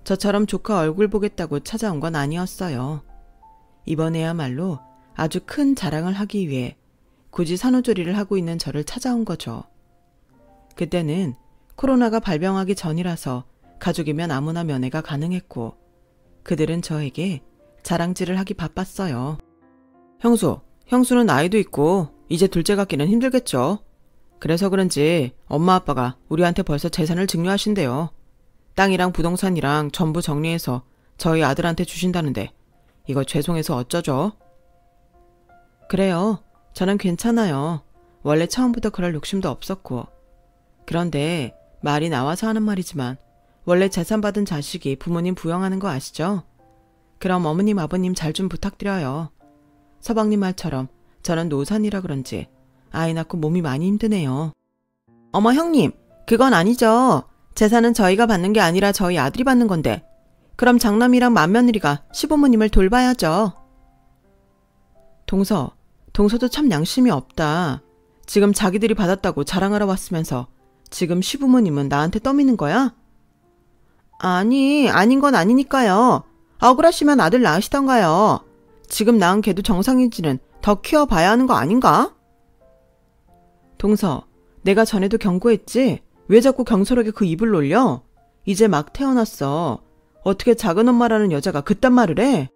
저처럼 조카 얼굴 보겠다고 찾아온 건 아니었어요. 이번에야말로 아주 큰 자랑을 하기 위해 굳이 산후조리를 하고 있는 저를 찾아온 거죠. 그때는 코로나가 발병하기 전이라서 가족이면 아무나 면회가 가능했고 그들은 저에게 자랑질을 하기 바빴어요. 형수는 나이도 있고 이제 둘째 갖기는 힘들겠죠. 그래서 그런지 엄마 아빠가 우리한테 벌써 재산을 증여하신대요. 땅이랑 부동산이랑 전부 정리해서 저희 아들한테 주신다는데 이거 죄송해서 어쩌죠? 그래요. 저는 괜찮아요. 원래 처음부터 그럴 욕심도 없었고. 그런데 말이 나와서 하는 말이지만 원래 재산 받은 자식이 부모님 부양하는 거 아시죠? 그럼 어머님 아버님 잘 좀 부탁드려요. 서방님 말처럼 저는 노산이라 그런지 아이 낳고 몸이 많이 힘드네요. 어머 형님, 그건 아니죠. 재산은 저희가 받는 게 아니라 저희 아들이 받는 건데 그럼 장남이랑 맏며느리가 시부모님을 돌봐야죠. 동서도 참 양심이 없다. 지금 자기들이 받았다고 자랑하러 왔으면서 지금 시부모님은 나한테 떠미는 거야? 아닌 건 아니니까요. 억울하시면 아들 낳으시던가요. 지금 낳은 걔도 정상인지는 더 키워봐야 하는 거 아닌가? 동서, 내가 전에도 경고했지? 왜 자꾸 경솔하게 그 입을 놀려? 이제 막 태어났어. 어떻게 작은 엄마라는 여자가 그딴 말을 해?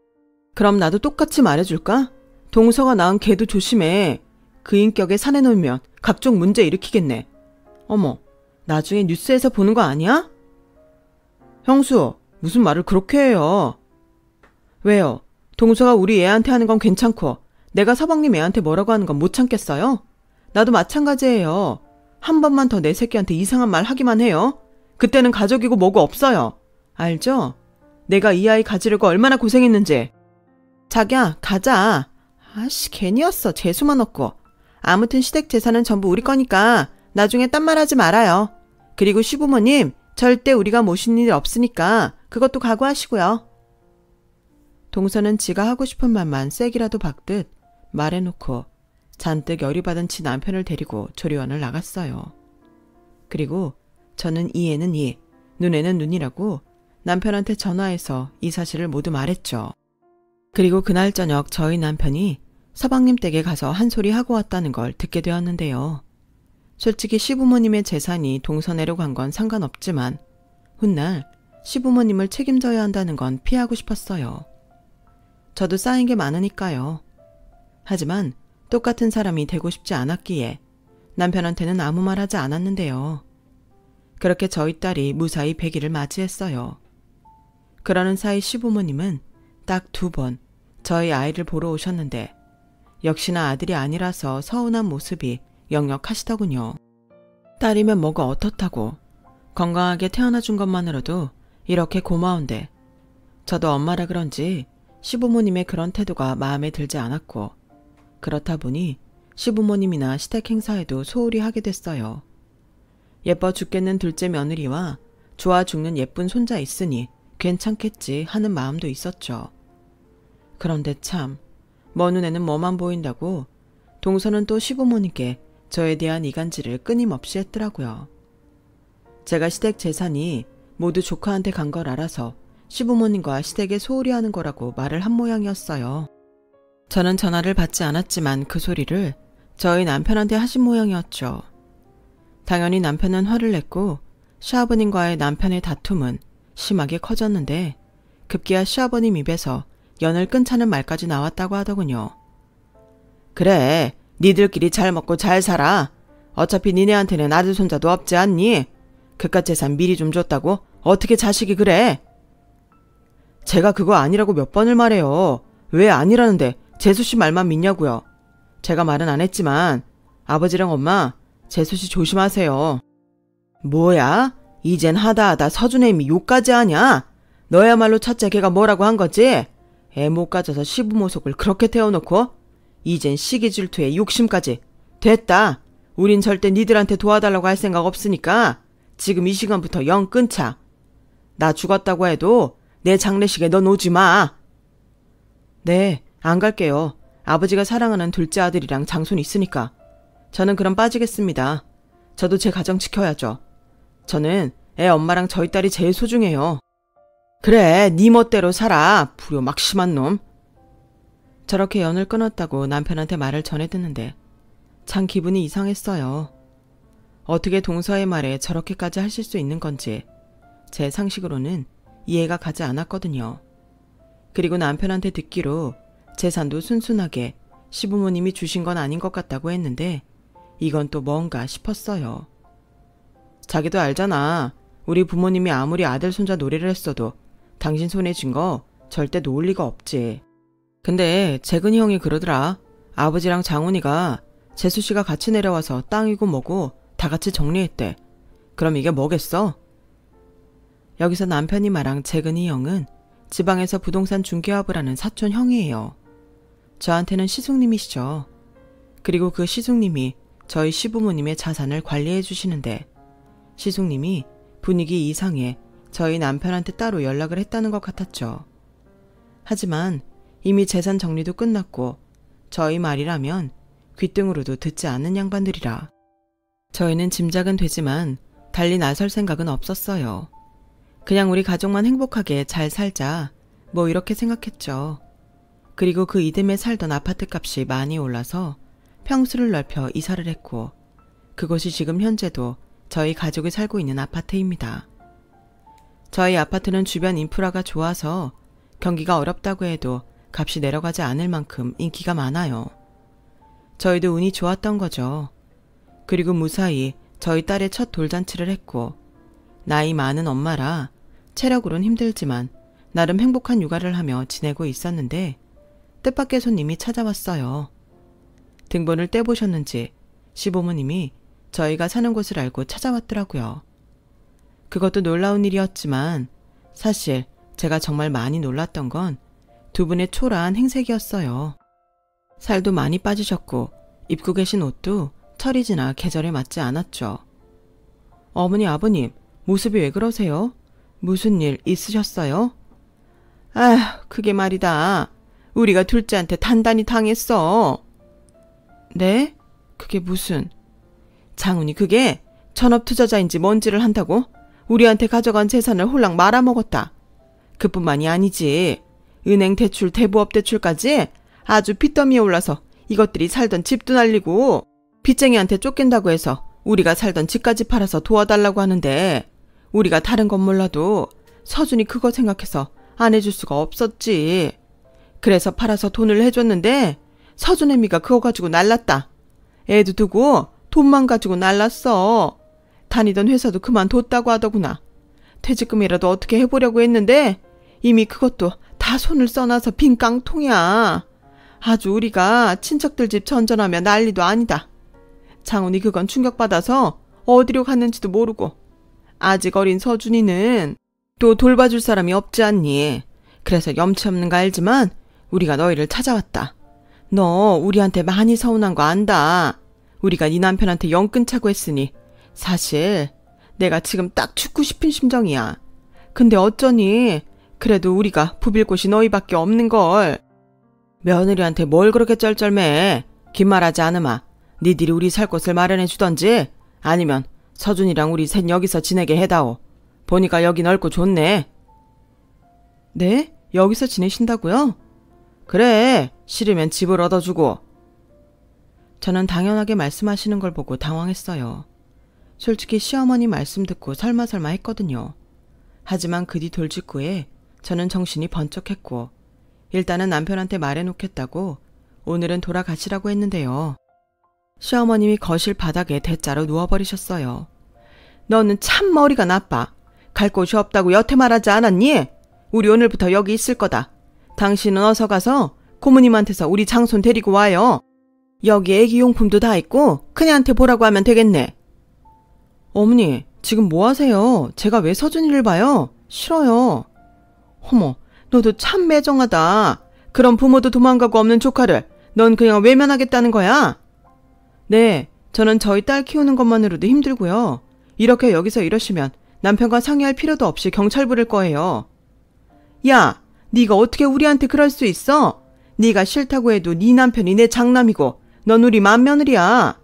그럼 나도 똑같이 말해줄까? 동서가 낳은 걔도 조심해. 그 인격에 산에 놓으면 각종 문제 일으키겠네. 어머, 나중에 뉴스에서 보는 거 아니야? 형수, 무슨 말을 그렇게 해요? 왜요? 동서가 우리 애한테 하는 건 괜찮고 내가 서방님 애한테 뭐라고 하는 건 못 참겠어요? 나도 마찬가지예요. 한 번만 더 내 새끼한테 이상한 말 하기만 해요. 그때는 가족이고 뭐고 없어요. 알죠? 내가 이 아이 가지려고 얼마나 고생했는지. 자기야, 가자. 아씨, 괜히 왔어. 재수만 없고. 아무튼 시댁 재산은 전부 우리 거니까 나중에 딴 말 하지 말아요. 그리고 시부모님, 절대 우리가 모신 일 없으니까 그것도 각오하시고요. 동서는 지가 하고 싶은 말만 쐐기라도 박듯 말해놓고 잔뜩 열이 받은 지 남편을 데리고 조리원을 나갔어요. 그리고 저는 이에는 이, 눈에는 눈이라고 남편한테 전화해서 이 사실을 모두 말했죠. 그리고 그날 저녁 저희 남편이 서방님 댁에 가서 한 소리 하고 왔다는 걸 듣게 되었는데요. 솔직히 시부모님의 재산이 동서내로 간 건 상관없지만 훗날 시부모님을 책임져야 한다는 건 피하고 싶었어요. 저도 쌓인 게 많으니까요. 하지만 똑같은 사람이 되고 싶지 않았기에 남편한테는 아무 말 하지 않았는데요. 그렇게 저희 딸이 무사히 100일을 맞이했어요. 그러는 사이 시부모님은 딱 2번 저희 아이를 보러 오셨는데 역시나 아들이 아니라서 서운한 모습이 역력하시더군요. 딸이면 뭐가 어떻다고 건강하게 태어나준 것만으로도 이렇게 고마운데 저도 엄마라 그런지 시부모님의 그런 태도가 마음에 들지 않았고 그렇다 보니 시부모님이나 시댁 행사에도 소홀히 하게 됐어요. 예뻐 죽겠는 둘째 며느리와 좋아 죽는 예쁜 손자 있으니 괜찮겠지 하는 마음도 있었죠. 그런데 참, 먼 눈에는 뭐만 보인다고 동서는 또 시부모님께 저에 대한 이간질을 끊임없이 했더라고요. 제가 시댁 재산이 모두 조카한테 간 걸 알아서 시부모님과 시댁에 소홀히 하는 거라고 말을 한 모양이었어요. 저는 전화를 받지 않았지만 그 소리를 저희 남편한테 하신 모양이었죠. 당연히 남편은 화를 냈고 시아버님과의 남편의 다툼은 심하게 커졌는데 급기야 시아버님 입에서 연을 끊자는 말까지 나왔다고 하더군요. 그래, 니들끼리 잘 먹고 잘 살아. 어차피 니네한테는 아들 손자도 없지 않니? 그깟 재산 미리 좀 줬다고 어떻게 자식이 그래? 제가 그거 아니라고 몇 번을 말해요. 왜 아니라는데 재수씨 말만 믿냐고요. 제가 말은 안 했지만 아버지랑 엄마 재수씨 조심하세요. 뭐야? 이젠 하다하다 서준애미 욕까지 하냐? 너야말로 첫째 걔가 뭐라고 한 거지? 애 못 가져서 시부모 속을 그렇게 태워놓고 이젠 시기 질투에 욕심까지. 됐다. 우린 절대 니들한테 도와달라고 할 생각 없으니까 지금 이 시간부터 영 끊자. 나 죽었다고 해도 내 장례식에 넌 오지 마. 네, 안 갈게요. 아버지가 사랑하는 둘째 아들이랑 장손 있으니까. 저는 그럼 빠지겠습니다. 저도 제 가정 지켜야죠. 저는 애 엄마랑 저희 딸이 제일 소중해요. 그래, 네 멋대로 살아. 불효 막심한 놈. 저렇게 연을 끊었다고 남편한테 말을 전해 듣는데 참 기분이 이상했어요. 어떻게 동서의 말에 저렇게까지 하실 수 있는 건지 제 상식으로는 이해가 가지 않았거든요. 그리고 남편한테 듣기로 재산도 순순하게 시부모님이 주신 건 아닌 것 같다고 했는데 이건 또 뭔가 싶었어요. 자기도 알잖아. 우리 부모님이 아무리 아들 손자 노래를 했어도 당신 손에 쥔 거 절대 놓을 리가 없지. 근데 재근이 형이 그러더라. 아버지랑 장훈이가 재수씨가 같이 내려와서 땅이고 뭐고 다 같이 정리했대. 그럼 이게 뭐겠어? 여기서 남편이 말한 재근이 형은 지방에서 부동산 중개업을 하는 사촌 형이에요. 저한테는 시숙님이시죠. 그리고 그 시숙님이 저희 시부모님의 자산을 관리해 주시는데 시숙님이 분위기 이상해 저희 남편한테 따로 연락을 했다는 것 같았죠. 하지만 이미 재산 정리도 끝났고 저희 말이라면 귓등으로도 듣지 않는 양반들이라 저희는 짐작은 되지만 달리 나설 생각은 없었어요. 그냥 우리 가족만 행복하게 잘 살자 뭐 이렇게 생각했죠. 그리고 그 이듬해 살던 아파트 값이 많이 올라서 평수를 넓혀 이사를 했고 그곳이 지금 현재도 저희 가족이 살고 있는 아파트입니다. 저희 아파트는 주변 인프라가 좋아서 경기가 어렵다고 해도 값이 내려가지 않을 만큼 인기가 많아요. 저희도 운이 좋았던 거죠. 그리고 무사히 저희 딸의 첫 돌잔치를 했고 나이 많은 엄마라 체력으론 힘들지만 나름 행복한 육아를 하며 지내고 있었는데 뜻밖의 손님이 찾아왔어요. 등본을 떼보셨는지 시부모님이 저희가 사는 곳을 알고 찾아왔더라고요. 그것도 놀라운 일이었지만 사실 제가 정말 많이 놀랐던 건 두 분의 초라한 행색이었어요. 살도 많이 빠지셨고 입고 계신 옷도 철이 지나 계절에 맞지 않았죠. 어머니 아버님 모습이 왜 그러세요? 무슨 일 있으셨어요? 아휴 그게 말이다. 우리가 둘째한테 단단히 당했어. 네? 그게 무슨... 장훈이 그게 전업투자자인지 뭔지를 한다고 우리한테 가져간 재산을 홀랑 말아먹었다. 그뿐만이 아니지. 은행 대출, 대부업 대출까지 아주 빚더미에 올라서 이것들이 살던 집도 날리고 빚쟁이한테 쫓긴다고 해서 우리가 살던 집까지 팔아서 도와달라고 하는데 우리가 다른 건 몰라도 서준이 그거 생각해서 안 해줄 수가 없었지. 그래서 팔아서 돈을 해줬는데 서준애미가 그거 가지고 날랐다. 애도 두고 돈만 가지고 날랐어. 다니던 회사도 그만뒀다고 하더구나. 퇴직금이라도 어떻게 해보려고 했는데 이미 그것도 다 손을 써놔서 빈 깡통이야. 아주 우리가 친척들 집 전전하며 난리도 아니다. 장훈이 그건 충격받아서 어디로 갔는지도 모르고 아직 어린 서준이는 또 돌봐줄 사람이 없지 않니. 그래서 염치 없는 거 알지만 우리가 너희를 찾아왔다. 너 우리한테 많이 서운한 거 안다. 우리가 네 남편한테 영 끊자고 했으니 사실 내가 지금 딱 죽고 싶은 심정이야. 근데 어쩌니 그래도 우리가 부빌 곳이 너희밖에 없는걸. 며느리한테 뭘 그렇게 쩔쩔매. 긴 말하지 않으마. 니들이 우리 살 곳을 마련해 주던지 아니면 서준이랑 우리 셋 여기서 지내게 해다오. 보니까 여기 넓고 좋네. 네? 여기서 지내신다고요? 그래. 싫으면 집을 얻어주고. 저는 당연하게 말씀하시는 걸 보고 당황했어요. 솔직히 시어머니 말씀 듣고 설마설마 했거든요. 하지만 그 뒤 돌직구에 저는 정신이 번쩍했고 일단은 남편한테 말해놓겠다고 오늘은 돌아가시라고 했는데요. 시어머님이 거실 바닥에 대자로 누워버리셨어요. 너는 참 머리가 나빠. 갈 곳이 없다고 여태 말하지 않았니? 우리 오늘부터 여기 있을 거다. 당신은 어서 가서 고모님한테서 우리 장손 데리고 와요. 여기 애기용품도 다 있고 그녀한테 보라고 하면 되겠네. 어머니, 지금 뭐 하세요? 제가 왜 서준이를 봐요? 싫어요. 어머, 너도 참 매정하다. 그럼 부모도 도망가고 없는 조카를 넌 그냥 외면하겠다는 거야? 네, 저는 저희 딸 키우는 것만으로도 힘들고요. 이렇게 여기서 이러시면 남편과 상의할 필요도 없이 경찰 부를 거예요. 야, 네가 어떻게 우리한테 그럴 수 있어? 네가 싫다고 해도 네 남편이 내 장남이고 넌 우리 맏며느리야.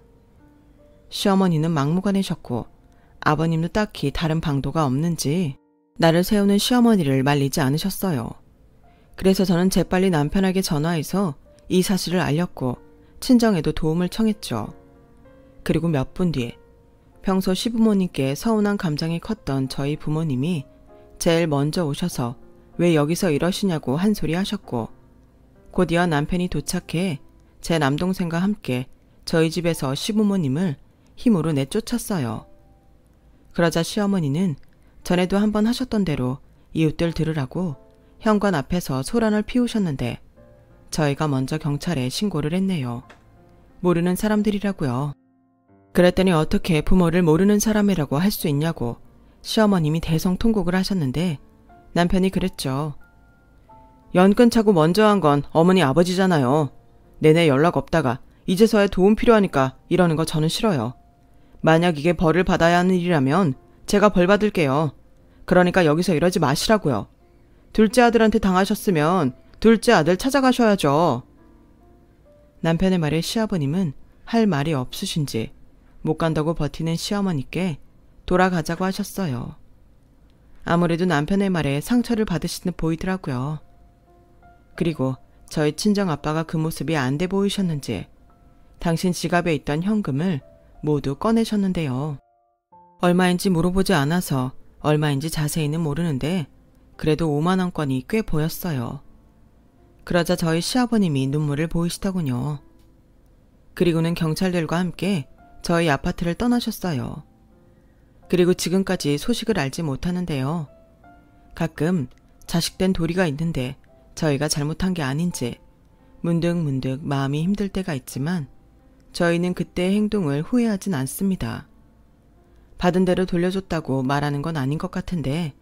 시어머니는 막무가내셨고 아버님도 딱히 다른 방도가 없는지 나를 세우는 시어머니를 말리지 않으셨어요. 그래서 저는 재빨리 남편에게 전화해서 이 사실을 알렸고 친정에도 도움을 청했죠. 그리고 몇 분 뒤에 평소 시부모님께 서운한 감정이 컸던 저희 부모님이 제일 먼저 오셔서 왜 여기서 이러시냐고 한 소리 하셨고 곧이어 남편이 도착해 제 남동생과 함께 저희 집에서 시부모님을 힘으로 내쫓았어요. 그러자 시어머니는 전에도 한번 하셨던 대로 이웃들 들으라고 현관 앞에서 소란을 피우셨는데 저희가 먼저 경찰에 신고를 했네요. 모르는 사람들이라고요. 그랬더니 어떻게 부모를 모르는 사람이라고 할 수 있냐고 시어머님이 대성통곡을 하셨는데 남편이 그랬죠. 연끈 차고 먼저 한 건 어머니 아버지잖아요. 내내 연락 없다가 이제서야 도움 필요하니까 이러는 거 저는 싫어요. 만약 이게 벌을 받아야 하는 일이라면 제가 벌 받을게요. 그러니까 여기서 이러지 마시라고요. 둘째 아들한테 당하셨으면 둘째 아들 찾아가셔야죠. 남편의 말에 시아버님은 할 말이 없으신지 못 간다고 버티는 시어머니께 돌아가자고 하셨어요. 아무래도 남편의 말에 상처를 받으신 듯 보이더라고요. 그리고 저희 친정아빠가 그 모습이 안 돼 보이셨는지 당신 지갑에 있던 현금을 모두 꺼내셨는데요. 얼마인지 물어보지 않아서 얼마인지 자세히는 모르는데 그래도 5만 원권이 꽤 보였어요. 그러자 저희 시아버님이 눈물을 보이시더군요. 그리고는 경찰들과 함께 저희 아파트를 떠나셨어요. 그리고 지금까지 소식을 알지 못하는데요. 가끔 자식된 도리가 있는데 저희가 잘못한 게 아닌지 문득문득 마음이 힘들 때가 있지만 저희는 그때의 행동을 후회하진 않습니다. 받은 대로 돌려줬다고 말하는 건 아닌 것 같은데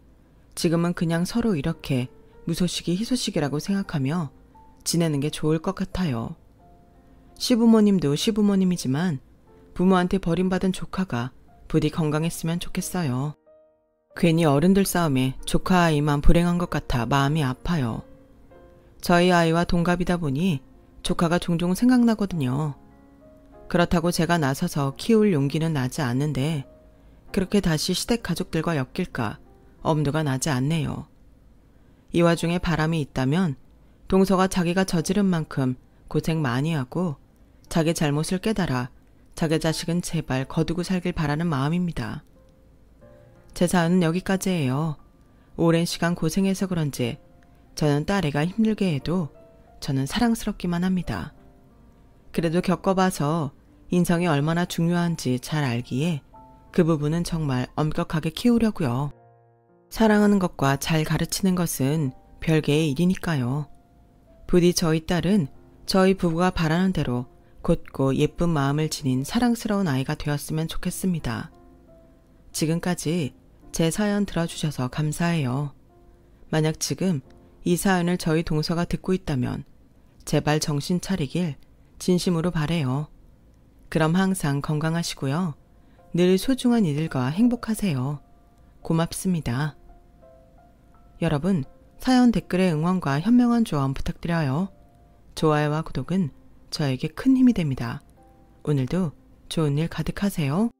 지금은 그냥 서로 이렇게 무소식이 희소식이라고 생각하며 지내는 게 좋을 것 같아요. 시부모님도 시부모님이지만 부모한테 버림받은 조카가 부디 건강했으면 좋겠어요. 괜히 어른들 싸움에 조카 아이만 불행한 것 같아 마음이 아파요. 저희 아이와 동갑이다 보니 조카가 종종 생각나거든요. 그렇다고 제가 나서서 키울 용기는 나지 않는데 그렇게 다시 시댁 가족들과 엮일까 엄두가 나지 않네요. 이 와중에 바람이 있다면 동서가 자기가 저지른 만큼 고생 많이 하고 자기 잘못을 깨달아 자기 자식은 제발 거두고 살길 바라는 마음입니다. 제 사연은 여기까지예요. 오랜 시간 고생해서 그런지 저는 딸애가 힘들게 해도 저는 사랑스럽기만 합니다. 그래도 겪어봐서 인성이 얼마나 중요한지 잘 알기에 그 부분은 정말 엄격하게 키우려고요. 사랑하는 것과 잘 가르치는 것은 별개의 일이니까요. 부디 저희 딸은 저희 부부가 바라는 대로 곧고 예쁜 마음을 지닌 사랑스러운 아이가 되었으면 좋겠습니다. 지금까지 제 사연 들어주셔서 감사해요. 만약 지금 이 사연을 저희 동서가 듣고 있다면 제발 정신 차리길 진심으로 바래요. 그럼 항상 건강하시고요. 늘 소중한 이들과 행복하세요. 고맙습니다. 여러분, 사연 댓글에 응원과 현명한 조언 부탁드려요. 좋아요와 구독은 저에게 큰 힘이 됩니다. 오늘도 좋은 일 가득하세요.